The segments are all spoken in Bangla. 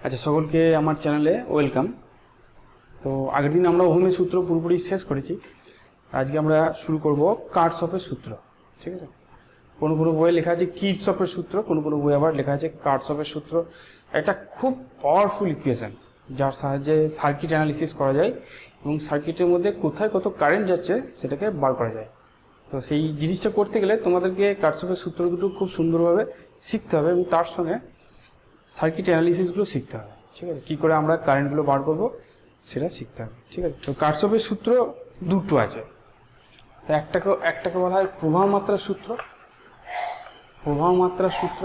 আচ্ছা, সকলকে আমার চ্যানেলে ওয়েলকাম। তো আগের দিন আমরা ওহমের সূত্র পুরোপুরি শেষ করেছি। আজকে আমরা শুরু করব কার্টসফের সূত্র। ঠিক আছে, কোনো কোনো বইয়ে লেখা আছে কিরচফের সূত্র, কোনো কোনো বই আবার লেখা আছে কার্টসফের সূত্র। একটা খুব পাওয়ারফুল ইকুয়েশন যার সাহায্যে সার্কিট অ্যানালিসিস করা যায় এবং সার্কিটের মধ্যে কোথায় কত কারেন্ট যাচ্ছে সেটাকে বার করা যায়। তো সেই জিনিসটা করতে গেলে তোমাদেরকে কার্টসফের সূত্র দুটো খুব সুন্দরভাবে শিখতে হবে এবং তার সঙ্গে সার্কিট অ্যানালিসিসগুলো শিখতে হবে। ঠিক আছে, কী করে আমরা কারেন্টগুলো বার করবো সেটা শিখতে হবে। ঠিক আছে, তো কার্টসফের সূত্র দুটো আছে। তো একটাকে বলা হয় প্রবাহ মাত্রার সূত্র, প্রবাহ মাত্রার সূত্র,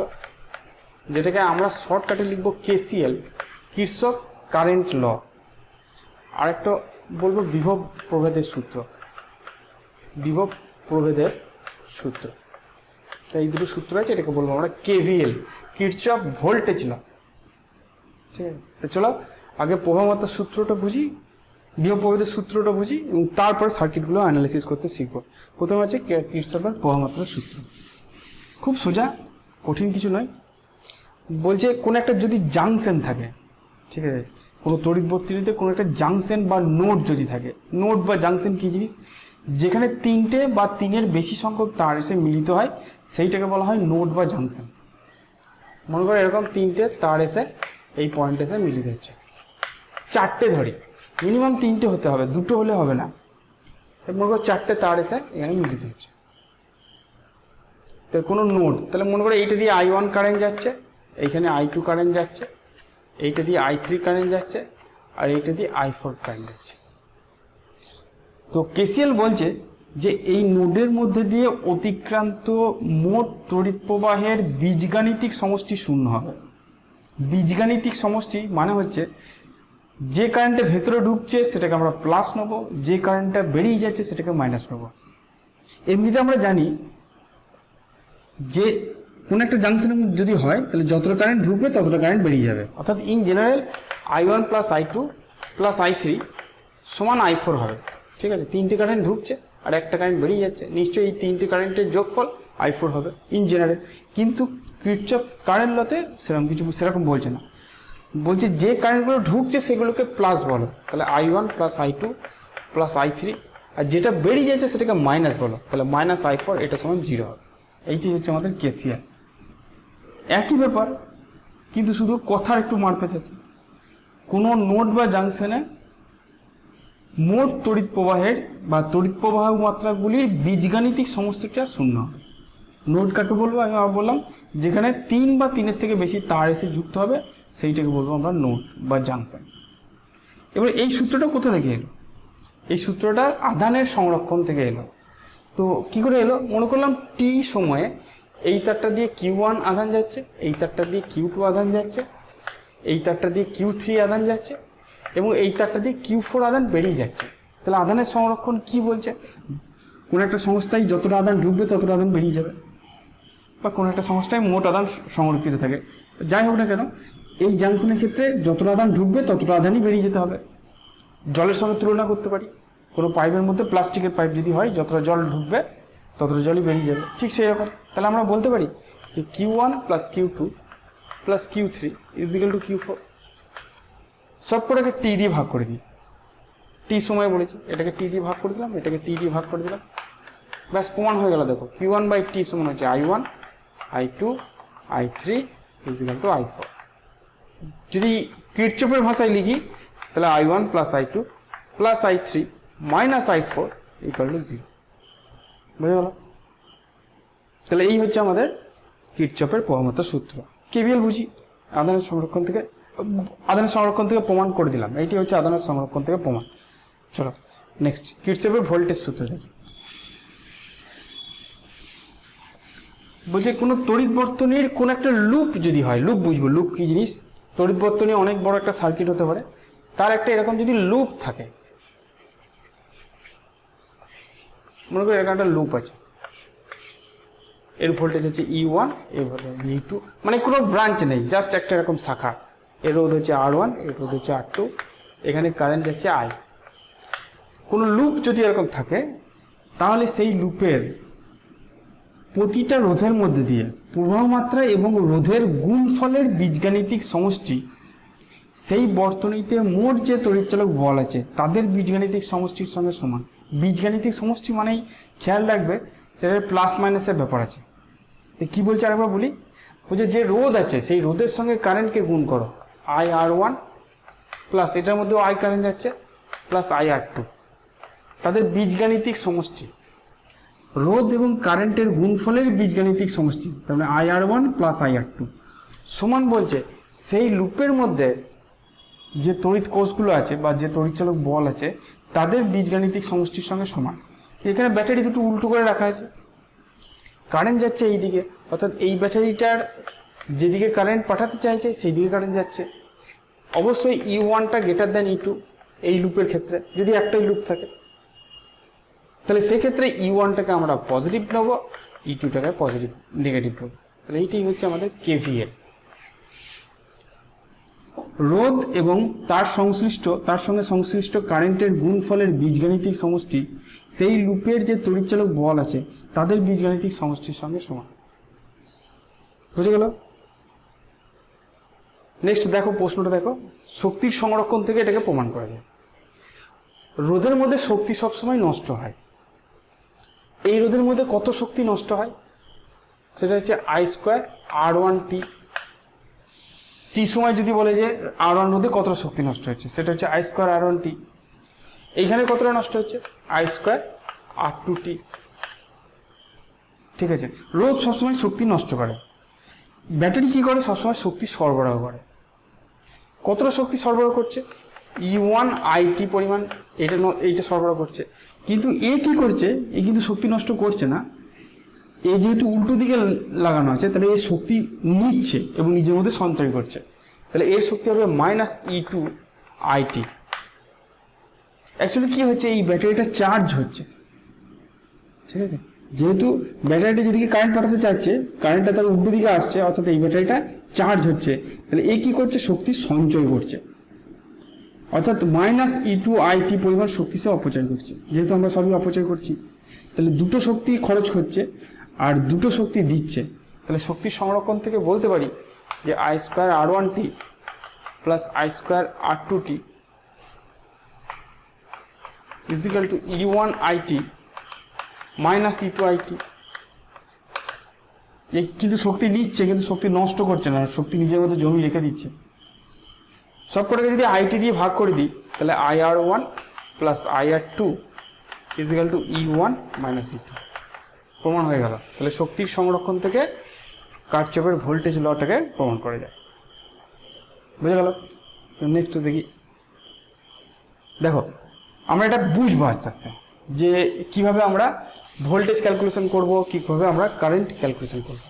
যেটাকে আমরা শর্টকাটে লিখব কেসিএল, কিরচফ কারেন্ট ল। আর একটা বলবো বিভব প্রভেদের সূত্র, বিভব প্রভেদের সূত্র। তো এই দুটো সূত্র আছে, এটাকে বলবো আমরা কেভিএল, কিরচফ ভোল্টেজ ল। ঠিক আছে, তো চলো আগে প্রবাহ মাত্রার সূত্রটা বুঝি, বিভব প্রভেদের সূত্রটা বুঝি এবং তারপরে সার্কিটগুলো অ্যানালাইসিস করতে শিখবো। প্রথমে আছে কিরচফের প্রবাহ মাত্রার সূত্র। খুব সোজা, কঠিন কিছু নয়। বলছে কোনো একটা যদি জাংশন থাকে, ঠিক আছে, কোনো তড়িৎবর্তিনীতে কোনো একটা জাংশন বা নোড যদি থাকে, নোড বা জাংশন কী জিনিস? যেখানে তিনটে বা তিনের বেশি সংখ্যক তার এসে মিলিত হয় সেইটাকে বলা হয় নোড বা জাংশন। মনে করো এরকম তিনটে তার এসে এই পয়েন্ট এসে মিলিত হচ্ছে, চারটে ধরি, মিনিমাম তিনটে হতে হবে, দুটো হলে হবে না। মনে করো চারটে তার এসে এখানে মিলিত হচ্ছে, তো কোনো নোড, তাহলে মনে করো এইটা দিয়ে I1 কারেন্ট যাচ্ছে, এইখানে I2 কারেন্ট যাচ্ছে, এইটা দিয়ে I3 কারেন্ট যাচ্ছে, আর এইটা দিয়ে I4 কারেন্ট যাচ্ছে। তো কেসিএল বলছে যে এই নোডের মধ্যে দিয়ে অতিক্রান্ত মোট তড়িৎ প্রবাহের বীজগাণিতিক সমষ্টি শূন্য হবে। বীজগাণিতিক সমষ্টি মানে হচ্ছে যে কারেন্টটা ভেতরে ঢুকছে সেটাকে আমরা প্লাস নেবো, যে কারেন্টটা বেরিয়ে যাচ্ছে সেটাকে মাইনাস নেবো। এমনিতে আমরা জানি যে কোনো একটা জাংশনে যদি হয় তাহলে যতটা কারেন্ট ঢুকবে ততটা কারেন্ট বেরিয়ে যাবে, অর্থাৎ in general I1 plus I2 plus I3 সমান I4 হবে। ঠিক আছে, তিনটে কারেন্ট ঢুকছে আর একটা কারেন্ট বেরিয়ে যাচ্ছে, নিশ্চয়ই এই তিনটে কারেন্টের যোগফল I4 হবে ইন জেনারেল। কিন্তু কিরচফ কারেন্ট লতে সেরকম বলছে না, বলছে যে কারেন্টগুলো ঢুকছে সেগুলোকে প্লাস বলো, তাহলে I1 plus I2 plus I3, আর যেটা বেরিয়ে যাচ্ছে সেটাকে মাইনাস বলো, তাহলে মাইনাস I4, এটা সমান 0 হবে। এইটি হচ্ছে আমাদের কেসিএল। একই ব্যাপার, কিন্তু শুধু কথার একটু মারপ্যাচ আছে। কোনো নোড বা জাংশনে মোট তড়িৎ প্রবাহের বা তড়িৎ প্রবাহ মাত্রাগুলির বীজগাণিতিক সমষ্টিটা শূন্য। নোড কাকে বলবো? আমি আবার বললাম যেখানে 3 বা 3-এর থেকে বেশি তার এসে যুক্ত হবে সেইটাকে বলবো আমরা নোড বা জাংশন। এবার এই সূত্রটা কোথা থেকে এলো? এই সূত্রটা আধানের সংরক্ষণ থেকে এলো। তো কি করে এলো? মনে করলাম টি সময়ে এই তারটা দিয়ে Q1 আধান যাচ্ছে, এই তারটা দিয়ে Q2 আধান যাচ্ছে, এই তারটা দিয়ে Q3 আধান যাচ্ছে এবং এই তারটা দিয়ে Q4 আধান বেরিয়ে যাচ্ছে। তাহলে আধানের সংরক্ষণ কি বলছে? কোনো একটা সংস্থায় যতটা আধান ঢুকবে ততটা আধান বেরিয়ে যাবে, বা কোনো একটা সংস্থায় মোট আধান সংরক্ষিত থাকে। যাই হোক না কেন, এই জাংশনের ক্ষেত্রে যতটা আধান ঢুকবে ততটা আধানই বেরিয়ে যেতে হবে। জলের সঙ্গে তুলনা করতে পারি, কোনো পাইপের মধ্যে প্লাস্টিকের পাইপ যদি হয়, যতটা জল ঢুকবে ততটা জলই বেরিয়ে যাবে, ঠিক সেই রকম। তাহলে আমরা বলতে পারি যে Q1 plus Q2 plus Q3 is equal to Q4। সব কটাকে টি দিয়ে ভাগ করে দিই, টি সময় বলেছি, এটাকে টি দিয়ে ভাগ করে দিলাম, এটাকে টি দিয়ে ভাগ করে দিলাম, ব্যাস প্রমাণ হয়ে গেল। দেখো Q1 বাই টি সমান হচ্ছে I1, I2, I3 is equal to I4। যদি কিরচফের ভাষায় লিখি তাহলে I1 plus I2 plus I3 minus I4 equal to 0। বুঝে গেল? তাহলে এই হচ্ছে আমাদের কিরচফের প্রবাহ মাত্রার সূত্র। কেভিএল বুঝি, আধানের সংরক্ষণ থেকে প্রমাণ করে দিলাম। এইটি হচ্ছে আধানের সংরক্ষণ থেকে প্রমাণ। চলো নেক্সট, কিরচফের ভোল্টেজ সূত্র দেখি। বলছে কোনো তড়িৎ বর্তনীর কোন একটা লুপ যদি হয়, লুপ বুঝবো, লুপ কি জিনিস? তড়িৎ বর্তনী অনেক বড় একটা সার্কিট হতে পারে, তার একটা এরকম যদি লুপ থাকে, মনে করি এরকম একটা লুপ আছে, এর ভোল্টেজ হচ্ছে E1, এর ভোল্টেজ E2, মানে কোনো ব্রাঞ্চ নেই, জাস্ট একটা এরকম শাখা। এর রোধ হচ্ছে R1, এর রোধ হচ্ছে R2, এখানে কারেন্ট যাচ্ছে I। কোনো লুপ যদি এরকম থাকে তাহলে সেই লুপের প্রতিটা রোধের মধ্যে দিয়ে প্রবাহ মাত্রা এবং রোধের গুণফলের বীজগাণিতিক সমষ্টি সেই বর্তনীতে মোট যে তড়িৎচালক বল আছে তাদের বীজগাণিতিক সমষ্টির সঙ্গে সমান। বীজগাণিতিক সমষ্টি মানেই খেয়াল রাখবে সেটা প্লাস মাইনাসের ব্যাপার আছে। কি বলছে আরেকবার বলি, বলছে যে রোধ আছে সেই রোধের সঙ্গে কারেন্টকে গুণ করো, IR1 প্লাস এটার মধ্যেও আই কারেন্ট যাচ্ছে প্লাস IR2, তাদের বীজগাণিতিক সমষ্টি। রোধ এবং কারেন্টের গুণফলের বীজগাণিতিক সমষ্টি, তার মানে IR1 প্লাস IR2 সমান বলছে সেই লুপের মধ্যে যে তড়িৎ কোষগুলো আছে বা যে তড়িৎচালক বল আছে তাদের বীজগাণিতিক সমষ্টির সঙ্গে সমান। এখানে ব্যাটারি দুটো উল্টো করে রাখা আছে, কারেন্ট যাচ্ছে এই দিকে, অর্থাৎ এই ব্যাটারিটার যেদিকে কারেন্ট পাঠাতে চাইছে সেই দিকে কারেন্ট যাচ্ছে। অবশ্যই E1টা গ্রেটার দ্যান E2 এই লুপের ক্ষেত্রে, যদি একটাই লুপ থাকে তাহলে সেক্ষেত্রে E1টাকে আমরা পজিটিভ নেব, E2টাকে পজিটিভ নেগেটিভ নেব। তাহলে এইটাই হচ্ছে আমাদের KVL। রোধ এবং তার সঙ্গে সংশ্লিষ্ট কারেন্টের গুণফলের বীজগাণিতিক সমষ্টি সেই লুপের যে তড়িৎচালক বল আছে তাদের বীজগাণিতিক সমষ্টির সঙ্গে সমান। বুঝে গেল? নেক্সট দেখো প্রশ্নটা দেখো, শক্তির সংরক্ষণ থেকে এটাকে প্রমাণ করা যায়। রোধের মধ্যে শক্তি সবসময় নষ্ট হয়। এই রোধের মধ্যে কত শক্তি নষ্ট হয় সেটা হচ্ছে I²R1T। টি সময় যদি বলে যে R1 রোধে কতটা শক্তি নষ্ট হচ্ছে সেটা হচ্ছে I²R1T। এইখানে কতটা নষ্ট হচ্ছে I²R2T। ঠিক আছে, রোধ সবসময় শক্তি নষ্ট করে, ব্যাটারি কি করে সবসময় শক্তি সরবরাহ করে। কতটা শক্তি সরবরাহ করছে E1IT পরিমাণ এইটা সরবরাহ করছে, কিন্তু এ কি করছে, এ কিন্তু শক্তি নষ্ট করছে না। এ যেহেতু উল্টো দিকে লাগানো আছে তাহলে এই শক্তি নিচ্ছে এবং নিজের মধ্যে সঞ্চয় করছে, তাহলে এর শক্তি হবে -E2IT। অ্যাকচুয়ালি কি হচ্ছে, এই ব্যাটারিটা চার্জ হচ্ছে, ঠিক আছে, যেহেতু ব্যাটারিটা যেদিকে কারেন্ট পাঠাতে চাচ্ছে কারেন্টটা তার উল্টো দিকে আসছে, অর্থাৎ এই ব্যাটারিটা চার্জ হচ্ছে, তাহলে এ কি করছে শক্তি সঞ্চয় করছে, অর্থাৎ -E2IT পরিমাণ শক্তি সে অপচয় করছে। যেহেতু আমরা সবই অপচয় করছি তাহলে দুটো শক্তি খরচ হচ্ছে আর দুটো শক্তি দিচ্ছে, তাহলে শক্তির সংরক্ষণ থেকে বলতে পারি যে I²R1T plus I²R2T is equal two E1IT minus E2IT। এই কিন্তু শক্তি নিচ্ছে কিন্তু শক্তি নষ্ট করছে না, শক্তি নিজের মধ্যে জমি রেখে দিচ্ছে। সব কটাকে যদি IT দিয়ে ভাগ করে দিই তাহলে IR1 plus IR2 is equal two E1 minus E2 প্রমাণ হয়ে গেল। তাহলে শক্তির সংরক্ষণ থেকে কারচফের ভোল্টেজ লটাকে প্রমাণ করা যায়। বুঝে গেল? নেক্সট দেখি, দেখো আমরা এটা বুঝবো আস্তে আস্তে যে কিভাবে আমরা ভোল্টেজ ক্যালকুলেশন করব, কিভাবে আমরা কারেন্ট ক্যালকুলেশন করব।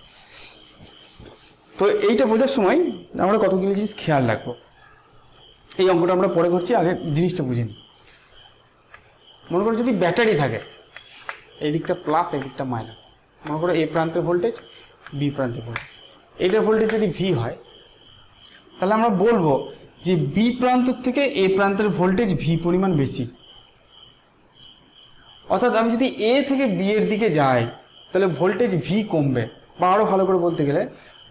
তো এইটা বোঝার সময় আমরা কতগুলো জিনিস খেয়াল রাখবো। এই অঙ্কটা আমরা পরে করছি, আগে জিনিসটা বুঝে নিই। মনে করো যদি ব্যাটারি থাকে, এই দিকটা প্লাস এই দিকটা মাইনাস, মনে করো এ প্রান্তের ভোল্টেজ বি প্রান্তের ভোল্টেজ, এইটার ভোল্টেজ যদি ভি হয় তাহলে আমরা বলবো যে বি প্রান্ত থেকে এ প্রান্তের ভোল্টেজ ভি পরিমাণ বেশি। অর্থাৎ আমি যদি এ থেকে বি এর দিকে যাই তাহলে ভোল্টেজ ভি কমবে, বা আরও ভালো করে বলতে গেলে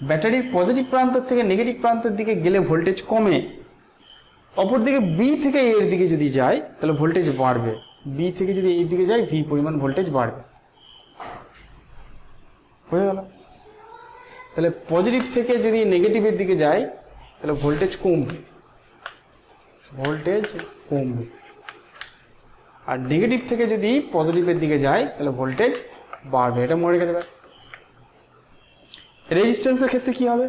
ব্যাটারির পজিটিভ প্রান্ত থেকে নেগেটিভ প্রান্তের দিকে গেলে ভোল্টেজ কমে, অপরদিকে বি থেকে এ এর দিকে যদি যাই তাহলে ভোল্টেজ বাড়বে, বি থেকে যদি এই দিকে যাই ভি পরিমাণ ভোল্টেজ বাড়বে। হয়ে গেল? তাহলে পজিটিভ থেকে যদি নেগেটিভের দিকে যাই তাহলে ভোল্টেজ কমবে, আর নেগেটিভ থেকে যদি পজিটিভের দিকে যাই তাহলে ভোল্টেজ বাড়বে। এটা মনে রেখে দেবে। রেজিস্ট্যান্সের ক্ষেত্রে কি হবে,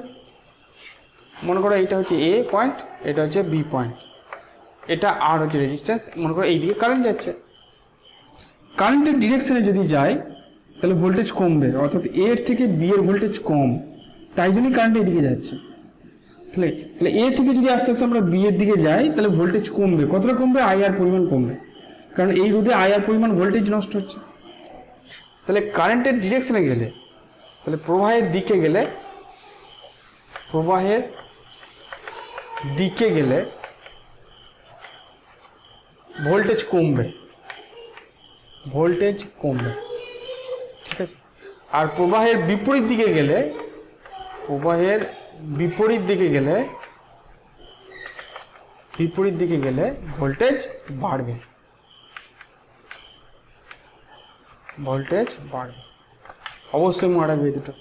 মনে করো এইটা হচ্ছে এ পয়েন্ট, এটা হচ্ছে বি পয়েন্ট, এটা আর হচ্ছে রেজিস্ট্যান্স। মনে করো এইদিকে কারেন্ট যাচ্ছে, কারেন্টের ডিরেকশনে যদি যায় তাহলে ভোল্টেজ কমবে, অর্থাৎ এর থেকে বি এর ভোল্টেজ কম, তাই জন্যই কারেন্ট এদিকে যাচ্ছে। তাহলে এ থেকে যদি আস্তে আস্তে আমরা বি এর দিকে যাই তাহলে ভোল্টেজ কমবে। কতটা কমবে? আইআর পরিমাণ কমবে, কারণ এই রোধে আইআর পরিমাণ ভোল্টেজ নষ্ট হচ্ছে। তাহলে কারেন্টের ডিরেকশনে গেলে, তাহলে প্রবাহের দিকে গেলে ভোল্টেজ কমবে, ঠিক আছে। আর প্রবাহের বিপরীত দিকে গেলে বিপরীত দিকে গেলে ভোল্টেজ বাড়বে, ভোল্টেজ বাড়বে, অবশ্যই মনে রাখবে এই দুটো।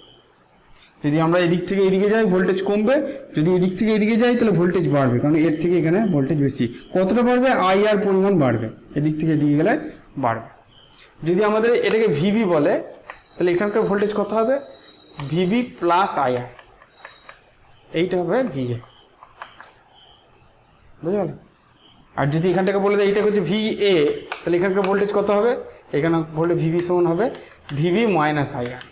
যদি আমরা এদিক থেকে এদিকে যাই ভোল্টেজ কমবে, যদি এদিক থেকে এদিকে যাই তাহলে ভোল্টেজ বাড়বে, কারণ এর থেকে এখানে ভোল্টেজ বেশি। কতটা বাড়বে? আই আর পরিমাণ বাড়বে, এদিক থেকে এদিকে গেলে বাড়বে। যদি আমাদের এটাকে ভিভি বলে তাহলে এখানকার ভোল্টেজ কত হবে? ভিভি প্লাস আই আর, এইটা হবে ভিএ, বুঝতে পারলেন? আর যদি এখানটাকে বলে দেয় এইটা হচ্ছে ভি এ, তাহলে এখানকার ভোল্টেজ কত হবে? এখানে ভোল্টেজ ভিভি সমান হবে ভিভি মাইনাস আই আর,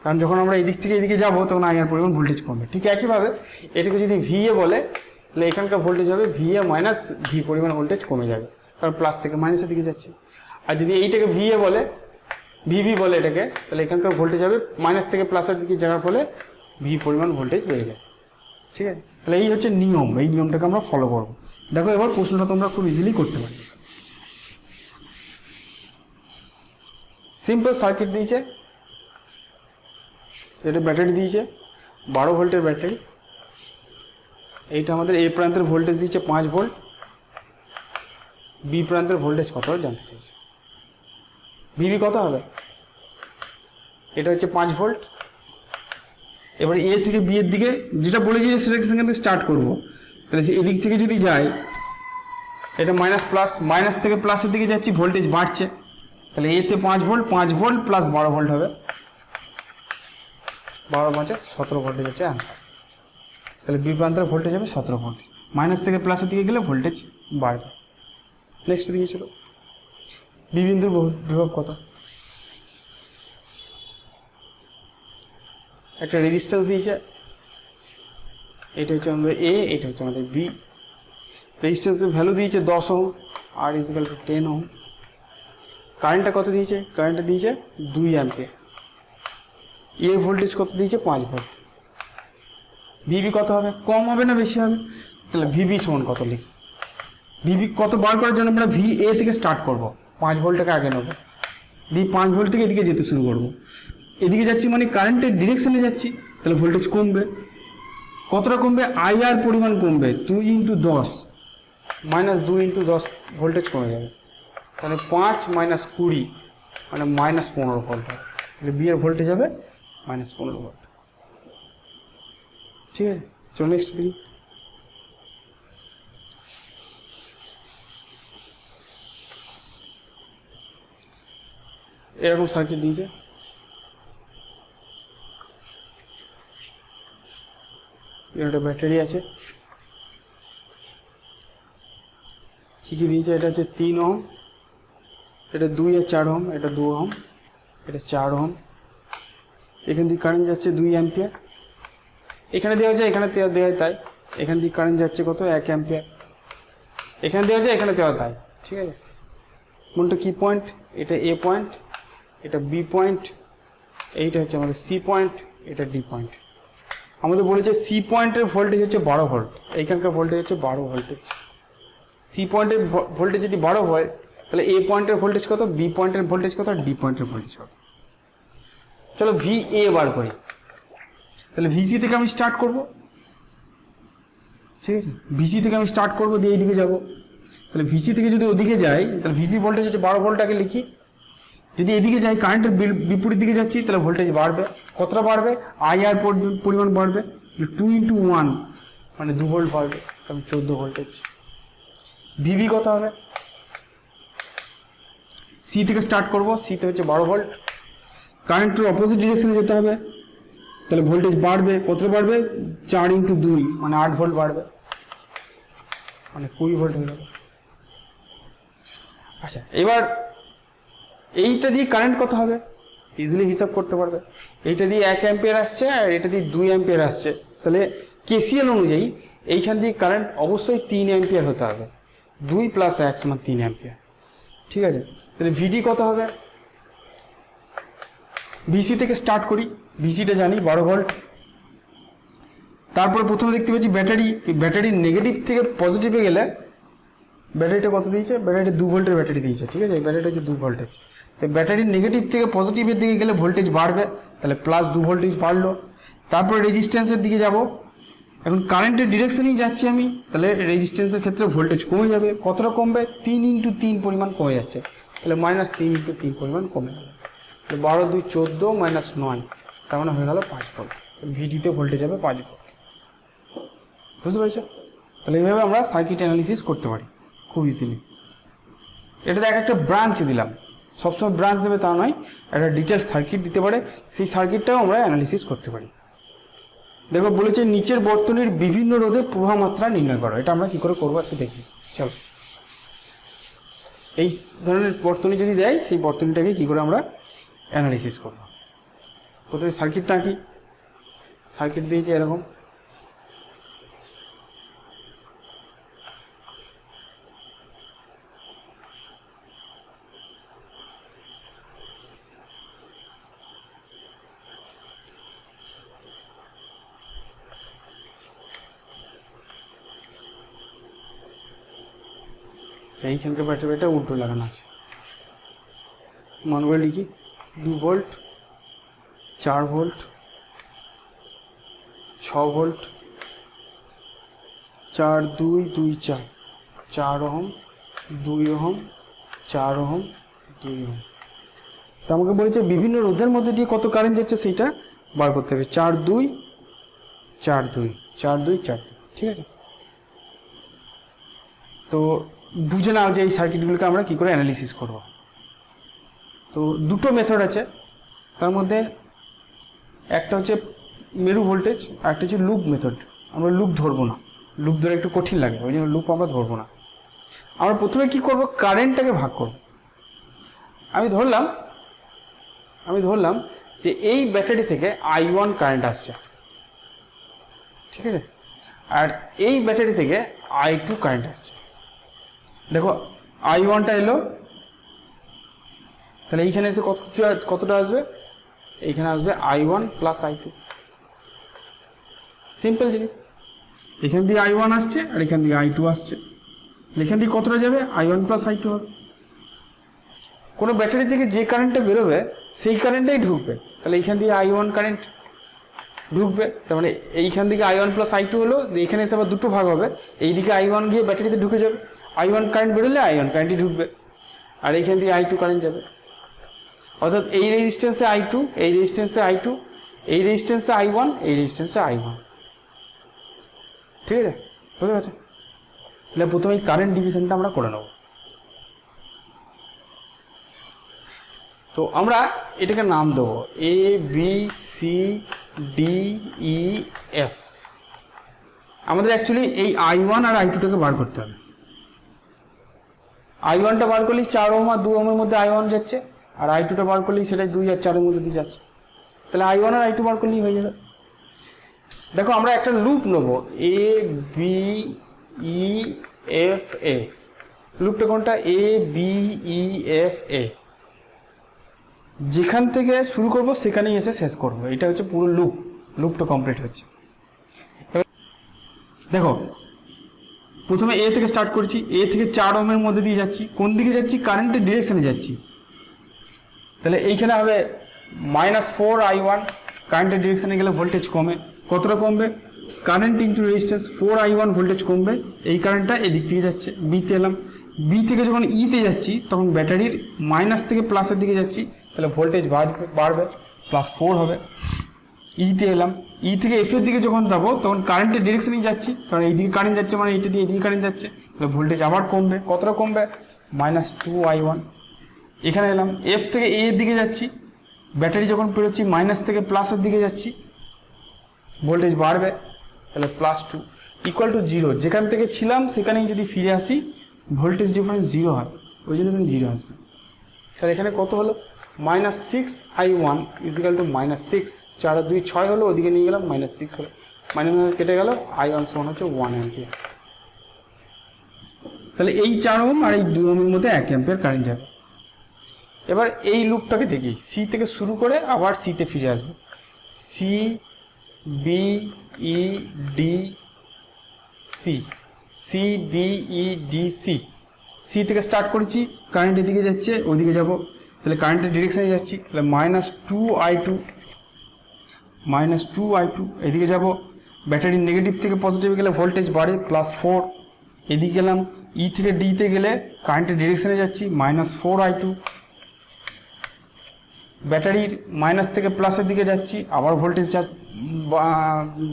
কারণ যখন আমরা এদিক থেকে এদিকে যাবো তখন আই আর পরিমাণ ভোল্টেজ কমবে। ঠিক একইভাবে এটাকে যদি ভিএ বলে তাহলে এখানকার ভোল্টেজ হবে ভিএ মাইনাস ভি পরিমাণ ভোল্টেজ কমে যাবে, কারণ প্লাস থেকে মাইনাসের দিকে যাচ্ছে। আর যদি এইটাকে ভিএ বলে, ভিভি বলে এটাকে, তাহলে এখানকার ভোল্টেজ হবে মাইনাস থেকে প্লাসের দিকে যাওয়ার ফলে ভি পরিমাণ ভোল্টেজ বেড়ে যায়। ঠিক আছে, তাহলে এই হচ্ছে নিয়ম, এই নিয়মটাকে আমরা ফলো করবো। দেখো এবার প্রশ্নটা তোমরা খুব ইজিলি করতে পারবে। সিম্পল সার্কিট দিয়েছে, এটা ব্যাটারি দিয়েছে 12 ভোল্টের ব্যাটারি, এইটা আমাদের এ প্রান্তের ভোল্টেজ দিয়েছে 5 ভোল্ট, বি প্রান্তের ভোল্টেজ কত জানতে চাইছে। ভিভি কত হবে? এটা হচ্ছে 5 ভোল্ট। এবার এ থেকে বি এর দিকে যেটা বলে দিয়েছে সেটাকে সেখান থেকে স্টার্ট করবো। তাহলে এদিক থেকে যদি যাই, এটা মাইনাস প্লাস, মাইনাস থেকে প্লাসের দিকে যাচ্ছি, ভোল্টেজ বাড়ছে, তাহলে এতে 5 ভোল্ট, 5 ভোল্ট প্লাস 12 ভোল্ট হবে, 12 5 17 ভোল্টেজ হচ্ছে অ্যান্সার। তাহলে বি প্রান্তের ভোল্টেজ হবে 17 ভোল্ট, মাইনাস থেকে প্লাসের দিকে গেলে ভোল্টেজ বাড়বে। নেক্সট দিকে ছিল বি বিন্দুর বিভব কত? একটা রেজিস্ট্যান্স দিয়েছে, এটা হচ্ছে আমাদের এ, এটা হচ্ছে আমাদের বি। রেজিস্ট্যান্সের ভ্যালু দিয়েছে 10 ওহম, আর ইজিক্যাল টু 10 ওহম। কারেন্টটা কত দিয়েছে? কারেন্টটা দিয়েছে 2 অ্যাম্পিয়ার। এ ভোল্টেজ কত দিয়েছে? 5 ভোল্ট। ভিভি কত হবে? কম হবে না বেশি হবে? তাহলে ভিভি সমান কত লিখি? ভিভি কত বার করার জন্য আমরা ভি এ থেকে স্টার্ট করব, 5 ভোল্টটাকে আগে নেব, দিয়ে 5 ভোল্ট থেকে এদিকে যেতে শুরু করব। এদিকে যাচ্ছি মানে কারেন্টের ডিরেকশনে যাচ্ছি, তাহলে ভোল্টেজ কমবে। কতটা কমবে? আই আর পরিমাণ কমবে, 2 × 10 মাইনাস 2 × 10 ভোল্টেজ কমে যাবে। তাহলে 5 মাইনাস 20 মানে মাইনাস 15 ভোল্ট হবে। তাহলে বি এর ভোল্টেজ হবে মাইনাস 15 ভোল্ট। ঠিক আছে, চলো নেক্সট দেখি। এরকম সার্কিট দিয়েছে, একটা ব্যাটারি আছে, কি কি দিয়েছে? এটা হচ্ছে 3 ওহম, এটা 2 আর 4 ওহম, এটা 2 ওহম, এটা 4 ওহম। এখান দিয়ে কারেন্ট যাচ্ছে 2 অ্যাম্পিয়ার, এখানে দেওয়া যায়, এখানে দেওয়া হয় তাই। এখান দিয়ে কারেন্ট যাচ্ছে কত? 1 অ্যাম্পিয়ার। এখানে দেওয়া যায়, এখানে দেওয়া তাই। ঠিক আছে, কোনটা কি পয়েন্ট? এটা এ পয়েন্ট, এটা বি পয়েন্ট, এইটা হচ্ছে আমাদের সি পয়েন্ট, এটা ডি পয়েন্ট। আমাদের বলেছে সি পয়েন্টের ভোল্টেজ হচ্ছে 12 ভোল্ট, এইখানকার ভোল্টেজ হচ্ছে 12 ভোল্টেজ। সি পয়েন্টের ভোল্টেজ যদি 12 হয় তাহলে এ পয়েন্টের ভোল্টেজ কত, বি পয়েন্টের ভোল্টেজ কত, ডি পয়েন্টের ভোল্টেজ কত? চলো ভি এ বার করি। তাহলে ভিসি থেকে আমি স্টার্ট করব, ঠিক আছে, ভিসি থেকে আমি স্টার্ট করবো, দিয়ে এইদিকে যাবো। তাহলে ভিসি থেকে যদি ওদিকে যাই তাহলে ভিসি ভোল্টেজ হচ্ছে 12 ভোল্টটাকে লিখি। যদি এদিকে যাই কারেন্টের বিপরীত দিকে যাচ্ছি তাহলে ভোল্টেজ বাড়বে। কতটা বাড়বে? আই আর পরিমাণ বাড়বে, 2 × 1 মানে 2 ভোল্ট বাড়বে, কারণ 14 ভোল্টেজ। ভিভি কত হবে? সি থেকে স্টার্ট করব, সিতে হচ্ছে 12 ভোল্ট, কারেন্টের অপোজিট ডিরেকশনে যেতে হবে, তাহলে ভোল্টেজ বাড়বে। কতটা বাড়বে? 4 × 2 মানে 8 ভোল্ট বাড়বে, মানে 20 ভোল্ট হয়ে যাবে। আচ্ছা, এবার এইটা দিয়ে কারেন্ট কত হবে ইজিলি হিসাব করতে পারবে। এইটা দিয়ে 1 অ্যাম্পিয়ার আসছে আর এটা দিয়ে 2 অ্যাম্পিয়ার আসছে, তাহলে কেসিএল অনুযায়ী এইখান দিয়ে কারেন্ট অবশ্যই 3 অ্যাম্পিয়ার হতে হবে। 2 + 1 সমান 3 অ্যাম্পিয়ার। ঠিক আছে, তাহলে ভিডি কত হবে? ভিসি থেকে স্টার্ট করি, ভিসিটা জানি 12 ভোল্ট। তারপরে প্রথমে দেখতে পাচ্ছি ব্যাটারি, ব্যাটারির নেগেটিভ থেকে পজিটিভে গেলে ব্যাটারিটা কত দিয়েছে? ব্যাটারিটা 2 ভোল্টের ব্যাটারি দিয়েছে। ঠিক আছে, ব্যাটারিটা হচ্ছে 2 ভোল্টের। তো ব্যাটারির নেগেটিভ থেকে পজিটিভের দিকে গেলে ভোল্টেজ বাড়বে, তাহলে +2 ভোল্টেজ বাড়লো। তারপরে রেজিস্ট্যান্সের দিকে যাব, এখন কারেন্টের ডিরেকশনেই যাচ্ছি আমি, তাহলে রেজিস্ট্যান্সের ক্ষেত্রে ভোল্টেজ কমে যাবে। কতটা কমবে? 3 × 3 পরিমাণ কমে যাচ্ছে, তাহলে -3 × 3 পরিমাণ কমে যাবে। তাহলে 12 2 14 -9, তার মানে হয়ে গেল 5 ভোল্ট। ভিডিতে ভোল্টেজ হবে 5 ভোল্ট। বুঝতে পেরেছো? তাহলে এইভাবে আমরা সার্কিট অ্যানালিসিস করতে পারি খুব ইজিলি। এটাতে একটা ব্রাঞ্চ দিলাম, সবসময় ব্রাঞ্চ দেবে তা নয়, একটা ডিটেলস সার্কিট দিতে পারে, সেই সার্কিটটাও আমরা অ্যানালিসিস করতে পারি। দেখো বলেছে নিচের বর্তনীর বিভিন্ন রোধের প্রবাহ মাত্রা নির্ণয় করো। এটা আমরা কি করে করবো একটু দেখি। চলো, এই ধরনের বর্তনী যদি দেয়, সেই বর্তনীটাকে কি করে আমরা অ্যানালিসিস করব। প্রথমে সার্কিটটা কি, সার্কিট দিয়েছে এরকম, এইখানকার ব্যাটারিটা উল্টো লাগানো আছে। মানগুলো লিখি, 2 volt, 4 volt, 6 volt, 4 2 2 4, 4 ohm, 2 ohm, 4 ohm, 2 ohm. তা আমাকে বলেছে বিভিন্ন রোধের মধ্যে দিয়ে কত কারেন্ট যাচ্ছে সেইটা বার করতে হবে। 4 2 4 2 4 2 4 2, ঠিক আছে? তো বুঝে নাও যে এই সার্কিটগুলোকে আমরা কি করে অ্যানালিসিস করব। তো দুটো মেথড আছে, তার মধ্যে একটা হচ্ছে মেরু ভোল্টেজ, আর একটা হচ্ছে লুপ মেথড। আমরা লুপ ধরবো না, লুপ ধরে একটু কঠিন লাগে, ওই জন্য লুপ আমরা ধরবো না। আমরা প্রথমে কি করব, কারেন্টটাকে ভাগ করব। আমি ধরলাম যে এই ব্যাটারি থেকে I1 কারেন্ট আসছে, ঠিক আছে, আর এই ব্যাটারি থেকে I2 কারেন্ট আসছে। দেখো I1টা এলো, তাহলে এইখানে এসে কতটা আসবে? এইখানে আসবে I1 + I2। সিম্পল জিনিস, এখান দিয়ে I1 আসছে আর এখান দিয়ে I2 আসছে, এখান দিয়ে কতটা যাবে? I1 + I2 হবে। কোনো ব্যাটারি থেকে যে কারেন্টটা বেরোবে সেই কারেন্টটাই ঢুকবে, তাহলে এইখান দিয়ে I1 কারেন্ট ঢুকবে, তার মানে এইখান থেকে I1 + I2 হলো, এইখানে এসে আবার দুটো ভাগ হবে, এইদিকে I1 গিয়ে ব্যাটারিতে ঢুকে যাবে, I1 কারেন্ট বেরোলে I1 কারেন্টই ঢুকবে, আর এইখান দিয়ে I2 কারেন্ট যাবে। অর্থাৎ এই রেজিস্ট্যান্সে I2, এই রেজিস্ট্যান্সে I2, এই রেজিস্ট্যান্সে I1, এই রেজিস্ট্যান্সে I1, ঠিক আছে? বুঝতে পারছো? তাহলে প্রথমে এই কারেন্ট ডিভিশনটা আমরা করে নেব। তো আমরা এটাকে নাম দেবো ABCDEF। আমাদের অ্যাকচুয়ালি এই I1 আর I2টাকে বার করতে হবে। I1টা বার করলেই 4 ওহম আর 2 ওহমের মধ্যে I1 যাচ্ছে, আর I2টা বার করলেই সেটা 2 আর 4 এর মধ্যে দিয়ে যাচ্ছে, তাহলে I1 আর I2 বার করলেই হয়ে যাবে। দেখো আমরা একটা লুপ নেব, ABEFA। লুপটা কোনটা? ABEFA। যেখান থেকে শুরু করব সেখানেই এসে শেষ করব, এটা হচ্ছে পুরো লুপটা কমপ্লিট হচ্ছে। দেখো প্রথমে A থেকে স্টার্ট করছি, A থেকে 4 ওহমের মধ্যে দিয়ে যাচ্ছি, কোন দিকে যাচ্ছি? কারেন্টের ডিরেকশনে যাচ্ছি, তাহলে এইখানে হবে -4 I1। কারেন্টের ডিরেকশনে গেলে ভোল্টেজ কমে, কতটা কমবে? Current into resistance 4 I1 voltage কমবে, এই কারেন্টটা এদিক থেকে যাচ্ছে। বিতে এলাম, বি থেকে যখন ইতে যাচ্ছি তখন ব্যাটারির মাইনাস থেকে প্লাসের দিকে যাচ্ছি, তাহলে ভোল্টেজ বাড়বে, +4 হবে। ইতে এলাম, ই থেকে এফ এর দিকে যখন যাবো তখন কারেন্টের ডিরেকশনেই যাচ্ছি, কারণ এইদিকে কারেন্ট যাচ্ছে মানে এইটা দিয়ে এদিকে কারেন্ট যাচ্ছে, তাহলে ভোল্টেজ আবার কমবে, কতটা কমবে? -2 I1। এখানে এলাম, এফ থেকে এ এর দিকে যাচ্ছি, ব্যাটারি যখন পেরোচ্ছি মাইনাস থেকে প্লাসের দিকে যাচ্ছি, ভোল্টেজ বাড়বে, তাহলে +2 = 0। যেখান থেকে ছিলাম সেখানেই যদি ফিরে আসি ভোল্টেজ ডিফারেন্স 0 হয়, ওই জন্য এখানে 0 আসবে। তাহলে এখানে কত হলো? -6 I1 = -6, 4 আর 2 6 হলো, ওদিকে নিয়ে গেলাম -6 হলো, মাইনাস কেটে গেল, I1 সমান হচ্ছে 1 অ্যাম্পিয়ার। তাহলে এই 4 ওহম আর এই 2 ওহমের মধ্যে 1 অ্যাম্পিয়ার কারেন্ট যাবে। এবার এই লুপটাকে দেখি, সি থেকে শুরু করে আবার সিতে ফিরে আসবো, CBEDC। সি থেকে স্টার্ট করেছি, কারেন্ট এদিকে যাচ্ছে, ওইদিকে যাব, তাহলে কারেন্টের ডিরেকশনে যাচ্ছি, তাহলে -2 I2 এদিকে যাব, ব্যাটারি নেগেটিভ থেকে পজিটিভে গেলে ভোল্টেজ বাড়ে +4। এদিকে গেলাম ই থেকে ডিতে গেলে কারেন্টের ডিরেকশনে যাচ্ছি -4I2। ব্যাটারির মাইনাস থেকে প্লাসের দিকে যাচ্ছি, আবার ভোল্টেজ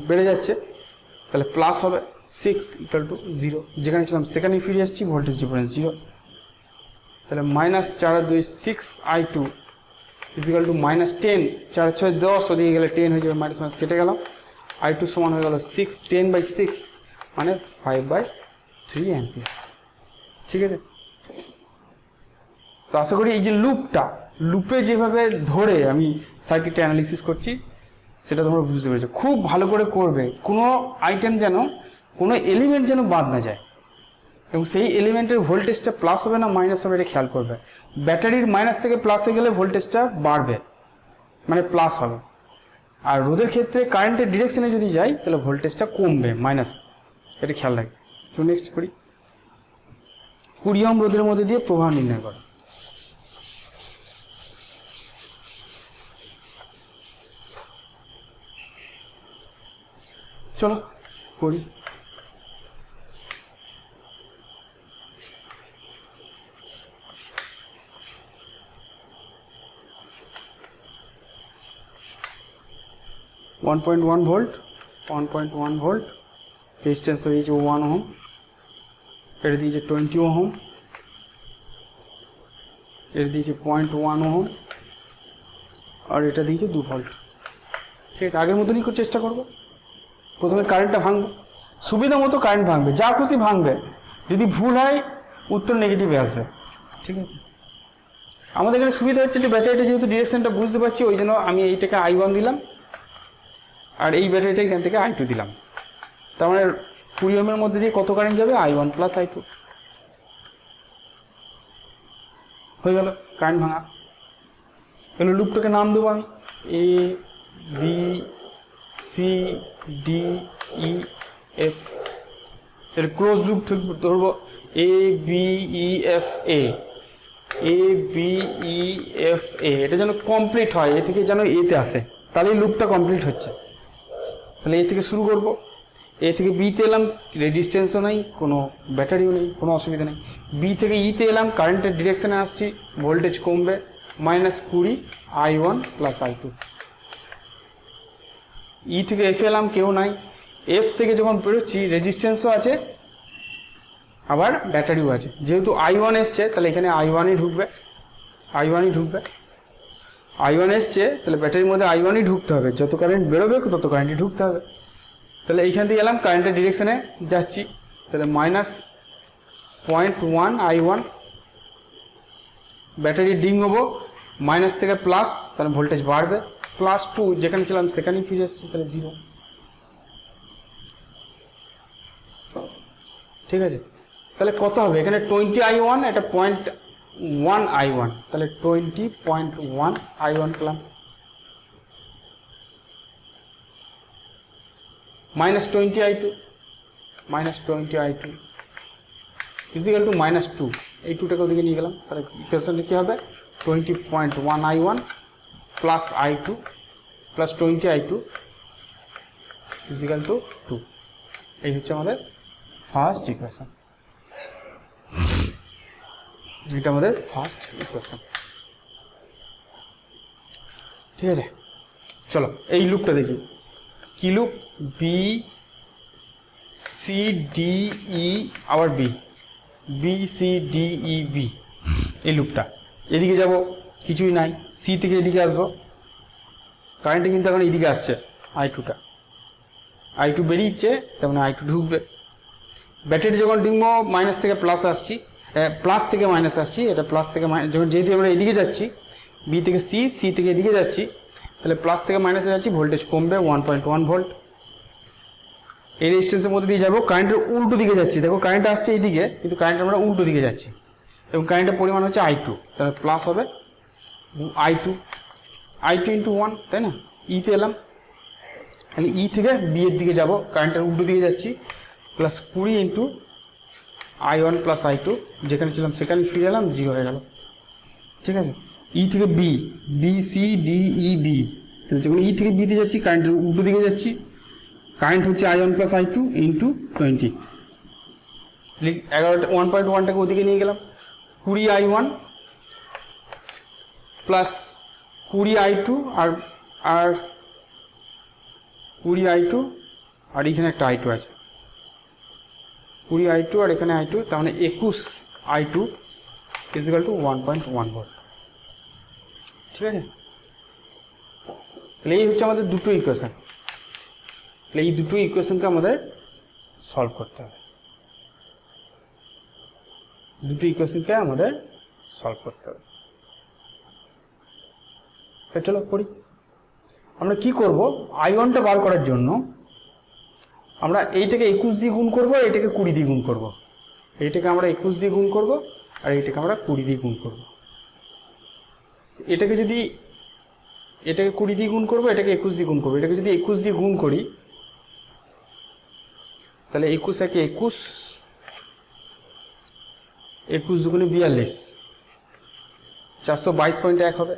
বেড়ে যাচ্ছে, তাহলে প্লাস হবে 6 = 0। যেখানে ছিলাম সেখানে ফিরে আসছি, ভোল্টেজ ডিফারেন্স 0। তাহলে -4 আর 2 6I2 = -10। 4 6 10, ওদিকে গেলে 10 হয়ে যাবে, মাইনাস মাইনাস কেটে গেল। I2 সমান হয়ে গেল 6, 10/6 মানে 5/3 অ্যাম্পিয়ার। ঠিক আছে, তো আশা করি এই যে লুপে যেভাবে ধরে আমি সার্কিটটা অ্যানালিসিস করছি সেটা তোমরা বুঝতে পেরেছো। খুব ভালো করে করবে, কোনো আইটেম যেন, কোনো এলিমেন্ট যেন বাদ না যায়, এবং সেই এলিমেন্টের ভোল্টেজটা প্লাস হবে না মাইনাস হবে, এটা খেয়াল করবে। ব্যাটারির মাইনাস থেকে প্লাসে গেলে ভোল্টেজটা বাড়বে, মানে প্লাস হবে। আর রোদের ক্ষেত্রে কারেন্টের ডিরেকশনে যদি যাই তাহলে ভোল্টেজটা কমবে, মাইনাস, এটা খেয়াল রাখবে। তো নেক্সট করি, 20 ওহম রোদের মধ্যে দিয়ে প্রবাহ নির্ণয় করো। চলো করি। ওয়ান পয়েন্ট ওয়ান ভোল্ট, রেজিস্ট্যান্সটা দিয়েছে 1 ওহম, এটা দিয়েছে 20 ওহম, এটা দিয়েছে 0.1 ওহম, আর এটা দিয়েছে 2 ভোল্ট। ঠিক আছে, আগের মতনই চেষ্টা করবো। প্রথমে কারেন্টটা ভাঙবো, সুবিধা মতো কারেন্ট ভাঙবে, যা খুশি ভাঙবে, যদি ভুল হয় উত্তর নেগেটিভে আসবে। ঠিক আছে, আমাদের এখানে সুবিধা হচ্ছে যে ব্যাটারিটা যেহেতু ডিরেকশনটা বুঝতে পারছি, ওই জন্য আমি এইটাকে I1 দিলাম, আর এই ব্যাটারিটা এখান থেকে I2 দিলাম। তার মানে 20 ওহমের মধ্যে দিয়ে কত কারেন্ট যাবে? I1 + I2 হয়ে গেল কারেন্ট ভাঙা। এগুলো লুপটাকে নাম দেবো আমি ABCDEF, এটা ক্লোজ লুপ ধরবো ABEFA, এটা যেন কমপ্লিট হয়, এ থেকে যেন এতে আসে, তাহলে লুপটা কমপ্লিট হচ্ছে। তাহলে এ থেকে শুরু করবো, এ থেকে বিতে এলাম, রেজিস্ট্যান্সও নেই, কোনো ব্যাটারিও নেই, কোনো অসুবিধা নেই। বি থেকে ইতে এলাম, কারেন্টের ডিরেকশানে আসছি, ভোল্টেজ কমবে, -20 I1 + I2। ই থেকে এফ এলাম, কেউ নাই। এফ থেকে যখন বেরোচ্ছি রেজিস্ট্যান্সও আছে, আবার ব্যাটারিও আছে। যেহেতু I1 এসছে তাহলে এখানে I1ই ঢুকবে, I1 এসছে তাহলে ব্যাটারির মধ্যে I1ই ঢুকতে হবে, যত কারেন্ট বেরোবে তত কারেন্টই ঢুকতে হবে। তাহলে এইখান থেকে এলাম, কারেন্টের ডিরেকশানে যাচ্ছি, তাহলে -0.1 I1, ব্যাটারি ডিং হবো, মাইনাস থেকে প্লাস, তাহলে ভোল্টেজ বাড়বে, +2, যেখানে ছিলাম সেখানেই ফিরে এসছি, তাহলে 0। ঠিক আছে, তাহলে কত হবে? এখানে 20 I1, এটা 0.1 I1, তাহলে 20.1 I1 পেলাম। -20 I2 = -2, এই 2টাকে ওদিকে নিয়ে গেলাম, তাহলে ইকুয়েশনটা কী হবে? 20.1 I1 + I2 + 20 I2 = 2। এই হচ্ছে আমাদের ফার্স্ট ইকুয়েশন, এটা আমাদের ফার্স্ট ইকুয়েশন। ঠিক আছে, চলো এই লুপটা দেখি। কি লুপ? BCDE, আবার BCDEB, এই লুপটা। এদিকে যাব, কিছুই নাই, সি থেকে এদিকে আসবো, কারেন্টটা কিন্তু এখন এইদিকে আসছে, I2 বেরিয়েছে, তার মানে I2 ঢুকবে। ব্যাটারি যখন ডিমো মাইনাস থেকে প্লাস আসছি, প্লাস থেকে মাইনাস আসছি, এটা প্লাস থেকে যখন, যেহেতু আমরা এদিকে যাচ্ছি, বি থেকে সি থেকে এদিকে যাচ্ছি, তাহলে প্লাস থেকে মাইনাসে যাচ্ছি, ভোল্টেজ কমবে 1.1 ভোল্ট। এই রেজিস্ট্যান্সের মধ্যে দিয়ে যাবো, কারেন্টের উল্টো দিকে যাচ্ছি, দেখো কারেন্ট আসছে এইদিকে, কিন্তু কারেন্ট আমরা উল্টো দিকে যাচ্ছি, এবং কারেন্টের পরিমাণ হচ্ছে I2, তাহলে প্লাস হবে I2 × 1, তাই না? ইতে এলাম, তাহলে ই থেকে বি এর দিকে যাব, কারেন্টের উল্টো দিকে যাচ্ছি, +20 × I1 + I2, যেখানে ছিলাম সেখানে ফিরে এলাম, 0 হয়ে গেল। ঠিক আছে, ই থেকে BCDEB, তাহলে যখন ই থেকে বিতে যাচ্ছি, কারেন্টের উল্টো দিকে যাচ্ছি, কারেন্ট হচ্ছে I1 প্লাস I2 ইন্টু 20, 1.1টাকে ওদিকে নিয়ে গেলাম, 20I1 প্লাস 20I2 আর 20I2 আর এখানে একটা I2 আছে, 20I2 আর এখানে I2, তার মানে 21I2 ইকুয়াল টু 1.1 ভোল্ট। ঠিক আছে, তাহলে এই হচ্ছে আমাদের দুটো ইকুয়েশন। তাহলে এই দুটো ইকুয়েশনকে আমাদের সলভ করতে হবে, দুটো ইকুয়েশনকে আমাদের সলভ করতে হবে। চলো করি। আমরা কি করব, I1টা বার করার জন্য আমরা এইটাকে 21 দিয়ে গুণ করব, আর এইটাকে 20 দিয়ে গুণ করব। এইটাকে আমরা 21 দিয়ে গুণ করব, আর এইটাকে আমরা 20 দিয়ে গুণ করব। এটাকে 20 দিয়ে গুণ করব, এটাকে 21 দিয়ে গুণ করব। এটাকে যদি 21 দিয়ে গুণ করি তাহলে 21 একে 21, 21 দুগুণে 42, 422.1 হবে,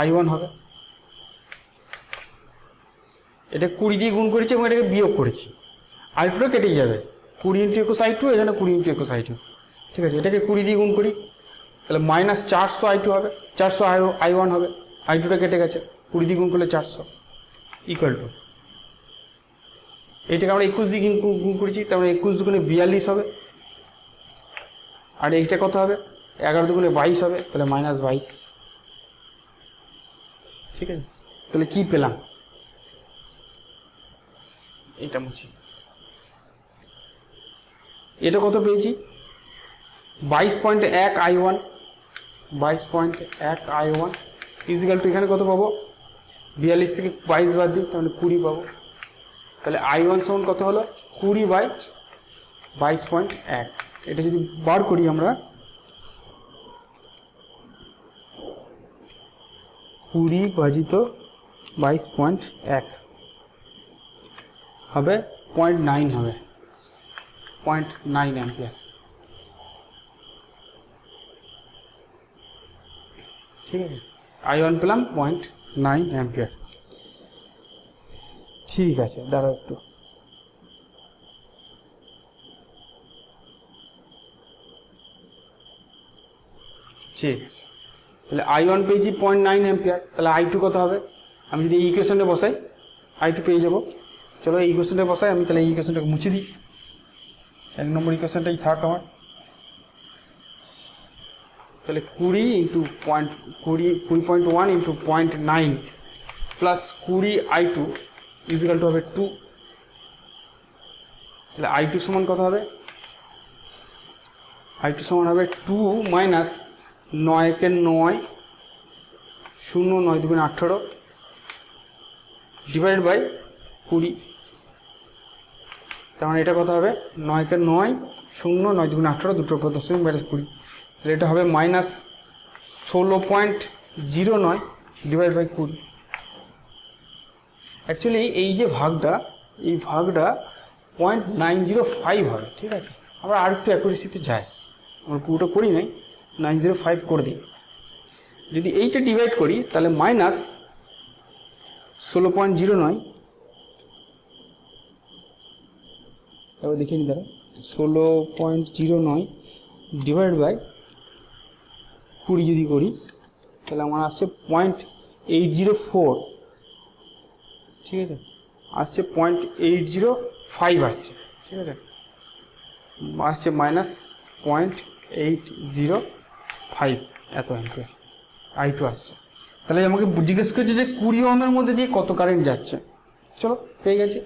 I1 হবে। এটা 20 দিয়ে গুণ করেছি এবং এটাকে বিয়োগ করেছি, I2টা কেটেই যাবে, 20 × 21 I2, এখানে 20 × 21 I2। ঠিক আছে, এটাকে 20 দিয়ে গুণ করি তাহলে মাইনাস 400 I2 হবে, 400 I1 হবে, I2টা কেটে গেছে, 20 দিয়ে গুণ করলে 400 ইকুয়াল টু, এইটাকে আমরা 21 দিয়ে গুণ করেছি, তারপরে 21 দুগুণে 42 হবে, আর এইটা কত হবে, 11 দুগুণে 22 হবে, তাহলে -22। ঠিক আছে, তাহলে কি পেলাম, এটা মুছি, এটা কত পেয়েছি 22.1 I1, 22.1 I1 ইকুয়াল টু, এখানে কত পাবো, 42 থেকে 22 বাদ দিই, তাহলে 20 পাবো। তাহলে I1 সমান কত হলো, 20/22.1। এটা যদি বার করি আমরা, 20/22.1 হবে 0.9 হবে, 0.9 অ্যাম্পিয়ার। ঠিক আছে, I1 পেলাম 0.9 অ্যাম্পিয়ার। ঠিক আছে, দাঁড়াও একটু, ঠিক আছে, তাহলে I1 পেয়েছি 0.9 অ্যাম্পিয়ার, তাহলে I2 কত হবে, আমি যদি এই ইকুয়েশনটা বসাই I2 পেয়ে যাব। চলো এই ইকুয়েশনটা বসাই আমি, তাহলে এই ইকুয়েশনটাকে মুছে দিই, 1 নম্বর ইকুয়েশনটাই থাক আমার। তাহলে 20 × 20.1 × 0.9 প্লাস 20 I2 ইকুয়াল টু হবে 2। তাহলে I2 সমান কত হবে, I2 সমান হবে 2 মাইনাস 9 কে 9, 0 9 দুগুণে 18 ডিভাইড বাই 20। তার মানে এটা কত হবে, 9 কে 9, 0 9 দুগুণে 18, দুটো দশমিক মাইনাস 20, তাহলে এটা হবে -16.09 ডিভাইড বাই 20। অ্যাকচুয়ালি এই যে ভাগটা, এই ভাগটা 0.905 হবে। ঠিক আছে, আমরা আর একটু অ্যাকুরেসিতে যাই, আমরা পুরোটা করি নাই, 905 করে দিই। যদি এইটা ডিভাইড করি তাহলে -16.09, তারপর দেখিয়ে নিই, দাঁড়া, 16.09 ডিভাইড বাই 20 যদি করি তাহলে আমার আসছে 0.804। ঠিক আছে, আসছে 0.805 আসছে। ঠিক আছে, আসছে -0.805 এত অ্যাম্পিয়ার I2 আসছে। তাহলে আমাকে জিজ্ঞেস করছে যে 20 ওহমের মধ্যে দিয়ে কত কারেন্ট যাচ্ছে। চলো পেয়ে গেছি,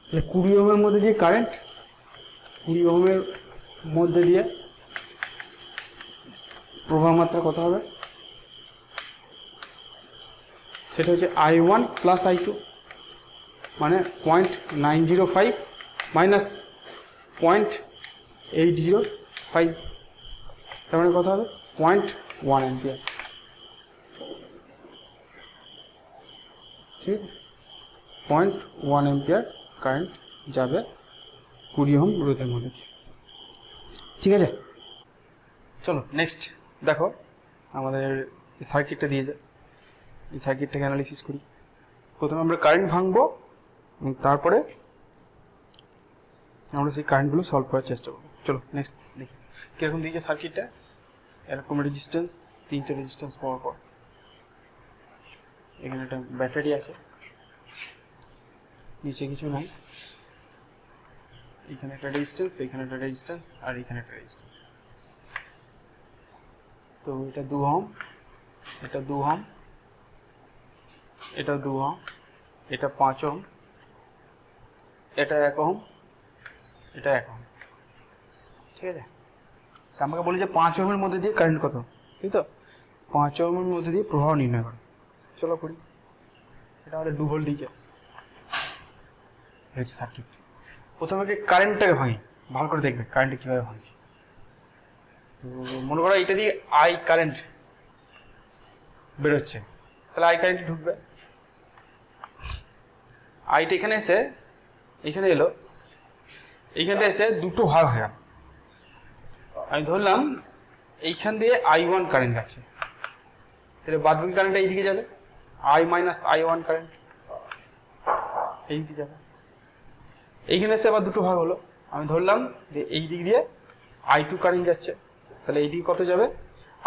তাহলে 20 ওহমের মধ্যে দিয়ে কারেন্ট, 20 ওহমের মধ্যে দিয়ে প্রবাহ মাত্রা কত হবে, সেটা হচ্ছে I1 প্লাস I2, মানে 0.905 মাইনাস 0.805, তার মানে কত হবে 0.1 অ্যাম্পিয়ার। ঠিক, 0.1 অ্যাম্পিয়ার কারেন্ট যাবে 20 ওহম রোধের মধ্যে দিয়ে। ঠিক আছে, চলো নেক্সট দেখো, আমাদের সার্কিটটা দিয়ে যায়, এই সার্কিটটাকে অ্যানালিসিস করি। প্রথমে আমরা কারেন্ট ভাঙবো, এবং তারপরে আমরা সেই কারেন্টগুলো সলভ করার চেষ্টা করবো। চলো নেক্সট দেখি কীরকম দিয়েছে সার্কিটটা। এরকম রেজিস্ট্যান্স, 3টে রেজিস্ট্যান্স পাওয়ার পর এখানে একটা ব্যাটারি আছে, নিচে কিছু নাই, এখানে একটা রেজিস্ট্যান্স, এখানে একটা রেজিস্ট্যান্স, আর এখানে একটা রেজিস্ট্যান্স। তো এটা 2 ওহম, এটা 2 ওহম, এটা 2 ওহম, এটা 5 ওহম, এটা 1 ওহম, এটা 1 ওহম। ঠিক আছে, তা আমাকে বলি যে 5 ওহমের মধ্যে দিয়ে কারেন্ট কত, তাই তো? 5 ওহমের মধ্যে দিয়ে প্রবাহ নির্ণয় করো। চলো করি। এটা আমাদের 2 ভোল্ট দিয়েছে, হচ্ছে সার্কিট। প্রথমে কারেন্টটাকে ভাঙি, ভালো করে দেখবে কারেন্টটা কীভাবে ভাঙছি। তো মনে করো এটা দিয়ে আই কারেন্ট বেরোচ্ছে, তাহলে আই কারেন্ট ঢুকবে। আইটা এখানে এসে এখানে এলো, এইখানটা এসে দুটো ভাগ হয়ে গেল। আমি ধরলাম এইখান দিয়ে I1 কারেন্ট যাচ্ছে, তাহলে বাদবাকি কারেন্টটা এইদিকে যাবে, I মাইনাস I1 কারেন্ট এইদিকে যাবে। এইখানে এসে আবার দুটো ভাগ হলো, আমি ধরলাম যে এই দিক দিয়ে I2 কারেন্ট যাচ্ছে, তাহলে এইদিকে কত যাবে,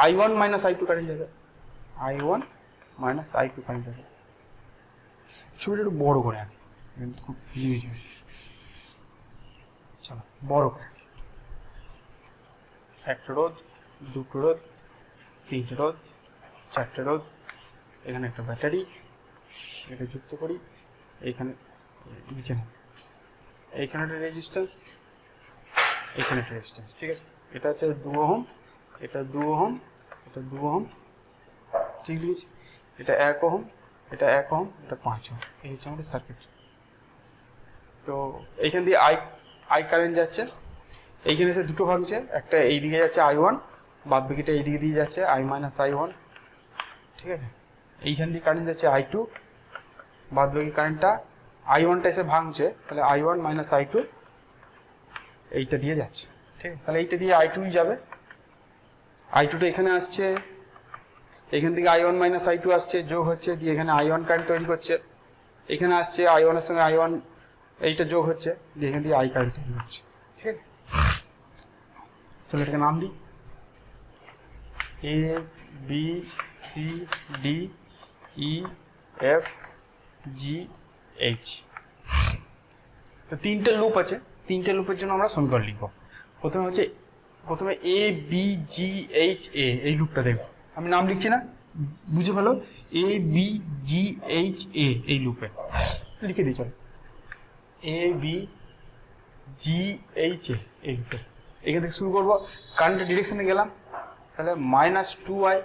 I1 মাইনাস I2 কারেন্ট যাবে, I1 মাইনাস I2 কারেন্ট যাবে। ছবিটা একটু বড় করে আনি, খুব ইজি। চলো বড় করে, একটা রোধ, দুটো রোধ, 3টে রোধ, 4টে রোধ, এখানে একটা ব্যাটারি, এটা যুক্ত করি, এইখানে নিচে না, এইখানে একটা রেজিস্ট্যান্স, এখানে একটা রেজিস্ট্যান্স। ঠিক আছে, এটা হচ্ছে 2 ওহম, এটা 2 ওহম, এটা 2 ওহম, ঠিক লিখেছি। এটা 1 ওহম, এটা 1 ওহম, এটা 5 ওহম। এই হচ্ছে আমাদের সার্কিট। তো এইখান দিয়ে আই কারেন্ট যাচ্ছে, এইখানে এসে দুটো ভাঙছে, একটা এই দিকে যাচ্ছে I1, বাদ বাকিটা এই দিকে দিয়ে যাচ্ছে I মাইনাস I1। ঠিক আছে, এইখান দিয়ে কারেন্ট যাচ্ছে I2, বাদ বাকি কারেন্টটা I1টা এসে ভাঙছে, তাহলে I1 মাইনাস I2 এইটা দিয়ে যাচ্ছে। ঠিক আছে, তাহলে এইটা দিয়ে I2ই যাবে, I2টা এখানে আসছে, এখান থেকে I1 মাইনাস I2 আসছে, যোগ হচ্ছে, দিয়ে এখানে I1 কারেন্ট তৈরি করছে, এখানে আসছে I1 এর সঙ্গে I1 এইটা যোগ হচ্ছে, দিয়ে এখান দিয়ে I কারেন্ট তৈরি হচ্ছে। ঠিক আছে, চলো এটাকে নাম দিই, A B C D E F G H। তো 3টে লুপ আছে, 3টে লুপের জন্য আমরা সমীকরণ লিখব। প্রথমে A B G H A, এই লুপটা দেখব, আমি নাম লিখছি না, বুঝে ফেলো, A B G H A এই লুপে লিখে দিই। চলো A B G H A এই লুপে, এখান থেকে শুরু করবো, কারেন্টের ডিরেকশনে গেলাম, তাহলে -2I,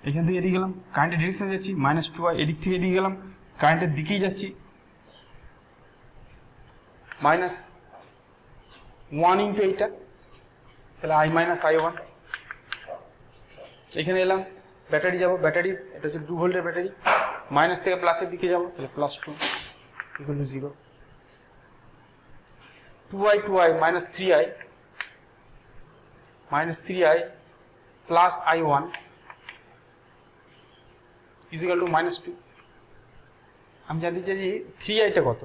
এখান থেকে এদিকে গেলাম, কারেন্টের ডিরেকশনে যাচ্ছি, -2I, এদিক থেকে এদিকে গেলাম, কারেন্টের দিকেই যাচ্ছি, -1 ইন্টু এইটা, তাহলে I মাইনাস I1। এখানে এলাম, ব্যাটারি যাব, ব্যাটারি এটা হচ্ছে 2 ভোল্টের ব্যাটারি, মাইনাস থেকে প্লাসের দিকে যাব, তাহলে +2 equal to 0। 2I minus 3I plus I1 equal to -2। আমি জানতে চাইছি 3Iটা কত,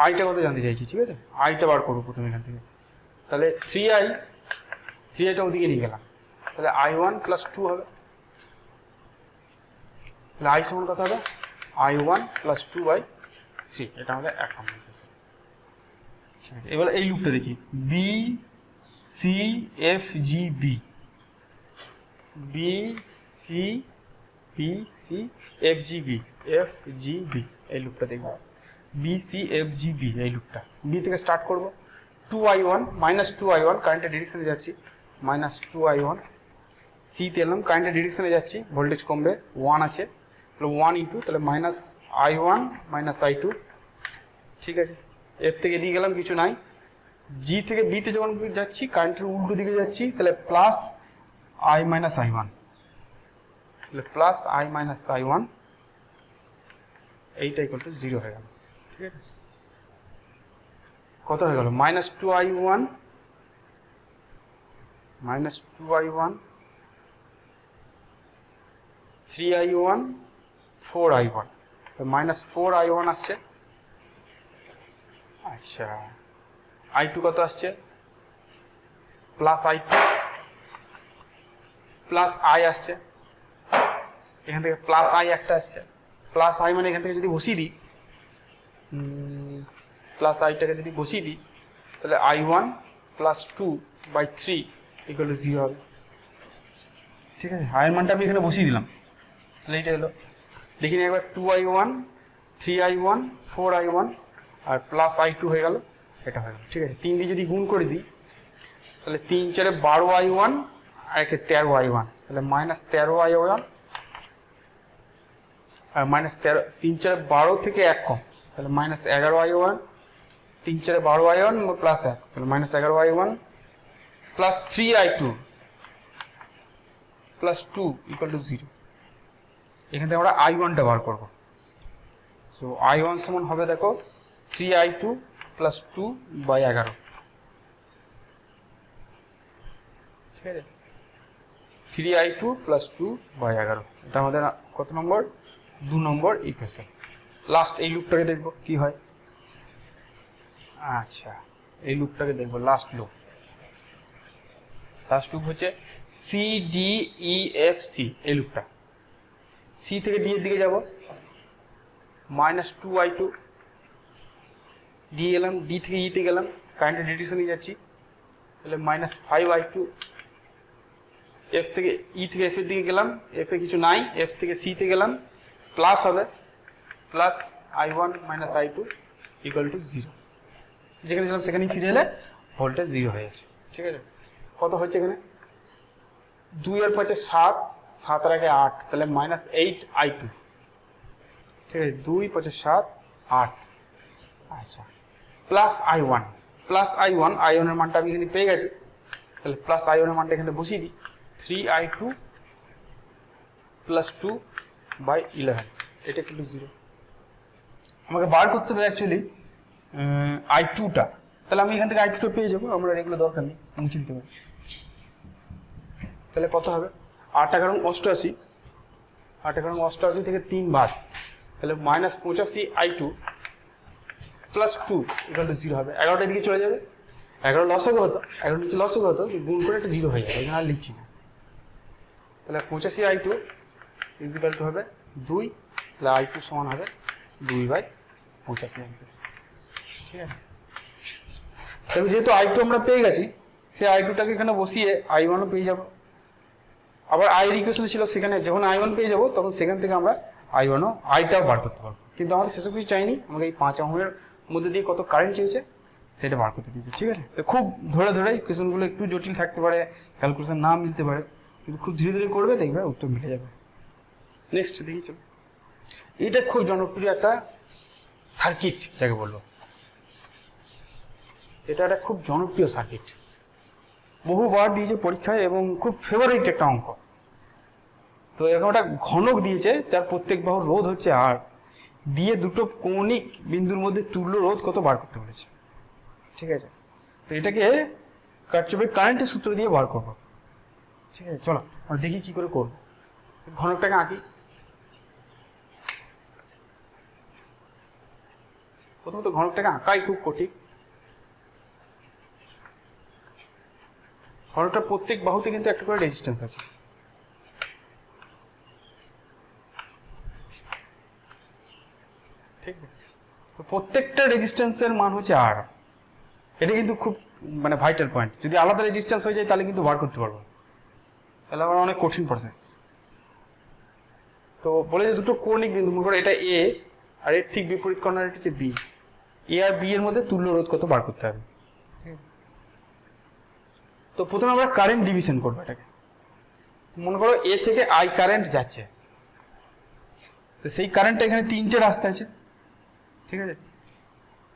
আইটা কত জানতে চাইছি। ঠিক আছে, আইটা বার করবো প্রথমে এখান থেকে, তাহলে 3Iটা ওদিকে নিয়ে গেলাম, তাহলে I1 + 2 হবে, তাহলে I সমান কত হবে, I1 + 2/3। এটা আমাদের 1 নম্বর কোশ্চেন। এবার এই লুপটা দেখি, B C F G B, B C B C F G B, F G B এই লুপটা দেখব, B C F G B এই লুপটা। B থেকে স্টার্ট করব, 2I1 -2I1 কারেন্টের ডিরেকশনে যাচ্ছি, -2I1। C তে এলাম, কারেন্টের ডিরেকশনে যাচ্ছি, ভোল্টেজ কমবে, 1 আছে, তাহলে 1 ইন্টু, তাহলে -I1 -I2। ঠিক আছে, F থেকে দিয়ে গেলাম, কিছু নাই। G থেকে B তে যখন যাচ্ছি, কারেন্টের উল্টো দিকে যাচ্ছি, তাহলে +I -I1, তাহলে +I -I1 এইটা ইকুয়াল টু 0 হয়ে গেল। ঠিক আছে, কত হয়ে গেল, -2I1 3I1 4I1 -4i1 আসছে। আচ্ছা i2 কত আসছে +i2 +i আসছে, এখান থেকে +i একটা আসছে, +i মানে এখান থেকে যদি বসিয়ে দিই +iটাকে যদি বসিয়ে দিই তাহলে i1 + 2/3 = 0 হবে। ঠিক আছে, i এর মানটা আমি এখানে বসিয়ে দিলাম, তাহলে এইটা হলো। দেখি না একবার 2i1 3i1 4i1 আর +i2 হয়ে গেল, এটা হয়ে গেল। ঠিক আছে, 3 দিয়ে যদি গুণ করে দিই তাহলে 3 × 4 = 12i1 আর 13i1, তাহলে -13i1 আর -13 3 × 4 = 12 থেকে 1 কম, তাহলে -11i1, 3 × 4 = 12i1 +1, তাহলে -11i1 +3i2 +2 = 0। এখান থেকে আমরা i1টা বার করব। সো i1 সমান হবে দেখো 3i2 + 2/11। ঠিক আছে, 3i2 + 2/11, এটা আমাদের কত নম্বর 2 নম্বর ইকুয়েশন। লাস্ট এই লুপটাকে দেখব কি হয়। আচ্ছা এই লুপটাকে দেখব, লাস্ট লুপ হচ্ছে CDEFC। এই লুপটা C থেকে D এর দিকে যাব, -2i2, D গেলাম, D থেকে E তে গেলাম, কারেন্টের ডিরেকশনে যাচ্ছি, তাহলে -5i2, F থেকে E থেকে F এর দিকে গেলাম, F এ কিছু নাই, F থেকে C তে গেলাম, প্লাস হবে +i1 - i2 = 0। যেখানে ছিলাম সেখানেই ফিরে এলে ভোল্টেজ 0 হয়ে যাচ্ছে। ঠিক আছে, কত হচ্ছে এখানে 2 আর 5 = 7, 7 আর 1 = 8, তাহলে -8i2। ঠিক আছে, 2 5 7 8। আচ্ছা +i1 i1 এর মানটা আমি এখানে পেয়ে গেছি, তাহলে +i1 এর মানটা এখানে বসিয়ে দিই, 3i2 + 2/11, এটা কিন্তু 0। আমাকে বার করতে হবে অ্যাকচুয়ালি i2টা, তাহলে আমি এখান থেকে i2টা পেয়ে যাবো, আমরা এগুলো দরকার নেই, মুছে দিতে পারি। তাহলে কত হবে 8 × 88 থেকে 3 বাদ, তাহলে -85i2 + 2 = 0 হবে। 11টার দিকে চলে যাবে, 11 লসও হতো, 11 নিচে লসও হতো, গুণ করে একটা 0 হয়ে যাবে, এখানে আর লিখছি না। তাহলে 85i2 = হবে 2, তাহলে i2 সমান হবে 2/85। ঠিক আছে, তাহলে যেহেতু i2 আমরা পেয়ে গেছি, সে i2টাকে এখানে বসিয়ে i1ও পেয়ে যাব। আবার i এর ইকুয়েশন ছিল সেখানে, যখন i1 পেয়ে যাব তখন সেখান থেকে আমরা i1ও i-টাও বার করতে পারবো। কিন্তু আমাদের সেসব কিছু চাইনি, আমাকে এই 5 ওহমের মধ্যে দিয়ে কত কারেন্ট চেয়েছে সেটা বার করতে দিয়েছে। ঠিক আছে, তো খুব ধরে ধরে ইকুয়েশনগুলো একটু জটিল থাকতে পারে, ক্যালকুলেশন না মিলতে পারে, কিন্তু খুব ধীরে ধীরে করবে, দেখবে উত্তর মিলে যাবে। নেক্সট দেখি চলো, এটা খুব জনপ্রিয় একটা সার্কিট যাকে বলবো, এটা একটা খুব জনপ্রিয় সার্কিট, বহুবার দিয়েছে পরীক্ষায় এবং খুব ফেভারিট একটা অঙ্ক। তো এরকম একটা ঘনক দিয়েছে যার প্রত্যেক বাহুর রোধ হচ্ছে R, দিয়ে দুটো কৌণিক বিন্দুর মধ্যে তুল্য রোধ কত বার করতে বলেছে। ঠিক আছে, তো এটাকে কারচুপির কারেন্টের সূত্র দিয়ে বার করবো। ঠিক আছে, চলো আমরা দেখি কি করে করবো। ঘনকটাকে আঁকি, প্রথমত ঘনকটাকে আঁকাই খুব কঠিন। ঘনকটা প্রত্যেক বাহুতে কিন্তু একটা করে রেজিস্ট্যান্স আছে। ঠিক আছে, তো প্রত্যেকটা রেজিস্ট্যান্সের মান হচ্ছে R, এটা কিন্তু খুব মানে ভাইটাল পয়েন্ট। যদি আলাদা রেজিস্ট্যান্স হয়ে যায় তাহলে কিন্তু বার করতে পারবো, তাহলে আমার অনেক কঠিন প্রসেস। তো বলে যে দুটো কৌণিক বিন্দু, মনে করো এটা A আর এর ঠিক বিপরীত কর্নার এটা হচ্ছে B, A আর B এর মধ্যে তুল্য রোধ কত বার করতে হবে। তো প্রথমে আমরা কারেন্ট ডিভিশন করবো এটাকে। মনে করো A থেকে I কারেন্ট যাচ্ছে, তো সেই কারেন্টটা এখানে 3টে রাস্তা আছে। ঠিক আছে,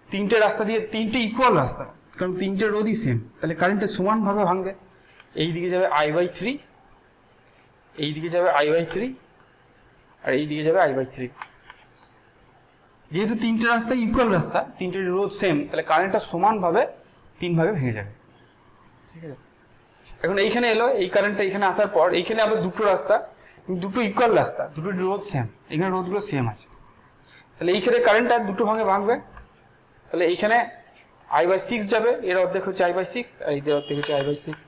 3টে রাস্তা দিয়ে 3টে ইকুয়াল রাস্তা, কারণ 3টে রোধই সেম, তাহলে কারেন্টটা সমানভাবে ভাঙবে। এই দিকে যাবে I/3, এই দিকে যাবে I/3, আর এই দিকে যাবে I/3। যেহেতু 3টে রাস্তা ইকুয়াল রাস্তা, 3টে রোধ সেম, তাহলে কারেন্টটা সমানভাবে 3 ভাগে ভেঙে যাবে। ঠিক আছে, এখন এইখানে এলো, এই কারেন্টটা এখানে আসার পর এইখানে আবার দুটো রাস্তা, দুটো ইকুয়াল রাস্তা, দুটো রোধ সেম, এখানে রোধগুলো সেম আছে। তাহলে এইখানে কারেন্টটা দুটো ভাগে ভাঙবে, তাহলে এইখানে I/6 যাবে, এর অর্ধেক হচ্ছে I/6 আর এর অর্ধেক হচ্ছে I/6।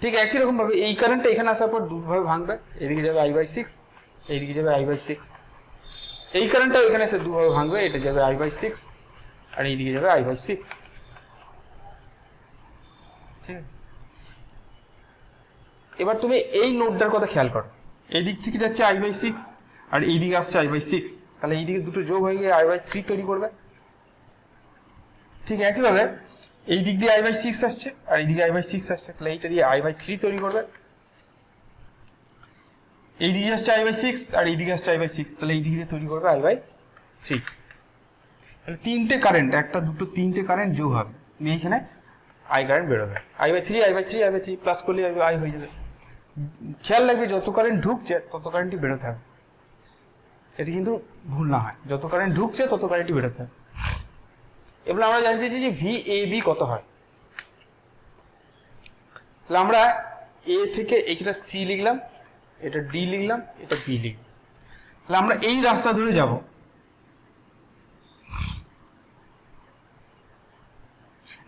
ঠিক একই রকম ভাবে এই কারেন্টটা এখানে আসার পর দুভাবে ভাঙবে, এদিকে যাবে I/6, এইদিকে যাবে I/6। এই কারেন্টটা এখানে এসে দুভাবে ভাঙবে, এটা যাবে I/6 আর এইদিকে যাবে I/6। ঠিক আছে, এবার তুমি এই নোডটার কথা খেয়াল করো, এই দিক থেকে যাচ্ছে I/6 আর এই দিকে আসছে I/6, তাহলে এই দিকে দুটো যোগ হয়ে গিয়ে I/3 তৈরি করবে। ঠিক একইভাবে এই দিক দিয়ে I/6 আসছে আর এই দিকে I/6 আসছে, তাহলে এইটা দিয়ে I/3 তৈরি করবে। এই দিকে আসছে I/6 আর এই দিকে আসছে I/6, তাহলে এই দিকে দিয়ে তৈরি করবে I/3। তাহলে তিনটে কারেন্ট, একটা দুটো তিনটে কারেন্ট যোগ হবে, দিয়ে এখানে I কারেন্ট বেরোবে, I/3 প্লাস করলে I হয়ে যাবে। খেয়াল রাখবে যত কারেন্ট ঢুকছে তত কারেন্টই বেরোতে হবে, এটা কিন্তু ভুল না হয়, যত কারেন্ট ঢুকছে তত কারেন্টই বেরোতে হবে। এবার আমরা জানছি যে VAB কত হয়, তাহলে আমরা A থেকে এইটা C লিখলাম, এটা D লিখলাম, এটা B লিখলাম, তাহলে আমরা এই রাস্তা ধরে যাব,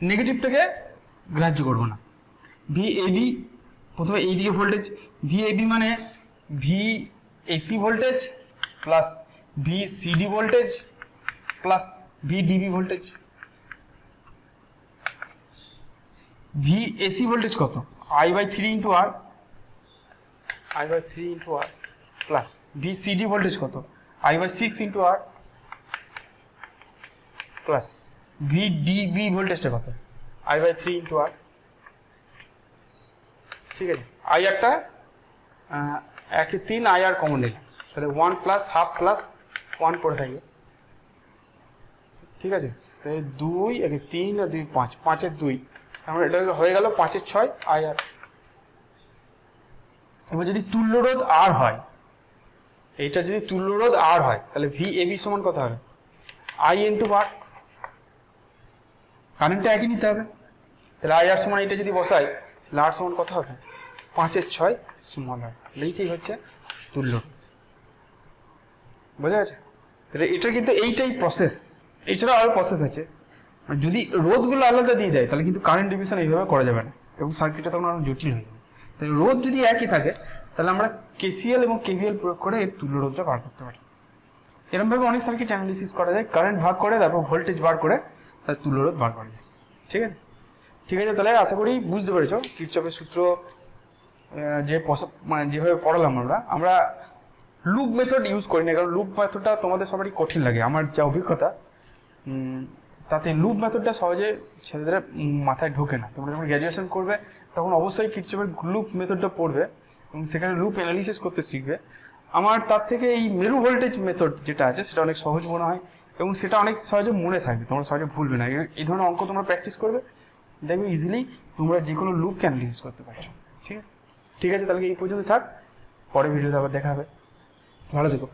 নেগেটিভটাকে গ্রাহ্য করব না। VAB প্রথমে এই দিকে ভোল্টেজ, VAB মানে VAC voltage plus VCD voltage plus VDB voltage. VAC voltage কত, I/3 into R, I/3 into R plus VCD voltage কত, I/6 into R plus VDB ভোল্টেজটা কত, I/3 ইন্টু R। ঠিক আছে, IR-টা 1/3 IR কমন নিলাম, তাহলে 1 প্লাস হাফ প্লাস 1 পড়ে থাকবে। ঠিক আছে, তাহলে 2 3 আর 2 5, 5/2, আমরা এটা হয়ে গেল 5/6 IR। এবার যদি তুল্য রোধ R হয়, এইটা যদি তুল্য রোধ R হয়, তাহলে VAB সমান কত হবে, I ইন্টু R, কারেন্টটা একই নিতে হবে, তাহলে IR সমান এটা যদি বসাই তাহলে R সমান কত হবে, 5/6 স্মল হয়, এইটাই হচ্ছে তুল্য রোধ। বোঝা গেছে? তাহলে এটা কিন্তু এইটাই প্রসেস, এছাড়া আরও প্রসেস আছে। যদি রোধগুলো আলাদা দিয়ে দেয় তাহলে কিন্তু কারেন্ট ডিভিশন এইভাবে করা যাবে না এবং সার্কিটটা তখন আরও জটিল হয়ে যাবে। তাহলে রোধ যদি একই থাকে তাহলে আমরা KCL এবং KVL প্রয়োগ করে এর তুল্য রোধটা বার করতে পারি। এরকমভাবে অনেক সার্কিট অ্যানালিসিস করা যায়, কারেন্ট ভাগ করে তারপর ভোল্টেজ বার করে তার তুল্য রোধ বার করা যায়। ঠিক আছে, ঠিক আছে, তাহলে আশা করি বুঝতে পেরেছো কিরচপের সূত্র যে মানে যেভাবে পড়ালাম আমরা লুপ মেথড ইউজ করি না, কারণ লুপ মেথডটা তোমাদের সবারই কঠিন লাগে। আমার যা অভিজ্ঞতা তাতে লুপ মেথডটা সহজে ছেলেদের মাথায় ঢোকে না। তোমরা যখন গ্র্যাজুয়েশন করবে তখন অবশ্যই কিরচপের লুপ মেথডটা পড়বে এবং সেখানে লুপ অ্যানালিসিস করতে শিখবে। আমার তার থেকে এই মেরু ভোল্টেজ মেথড যেটা আছে সেটা অনেক সহজ মনে হয় এবং সেটা অনেক সহজে মনে থাকবে, তোমরা সহজে ভুলবে না। এই ধরনের অঙ্ক তোমরা প্র্যাকটিস করবে, দেখবে ইজিলি তোমরা যে কোনো লুপকে অ্যানালিসিস করতে পারছো। ঠিক আছে, ঠিক আছে, তাহলে এই পর্যন্ত থাক, পরে ভিডিওতে আবার দেখা হবে, ভালো থেকো।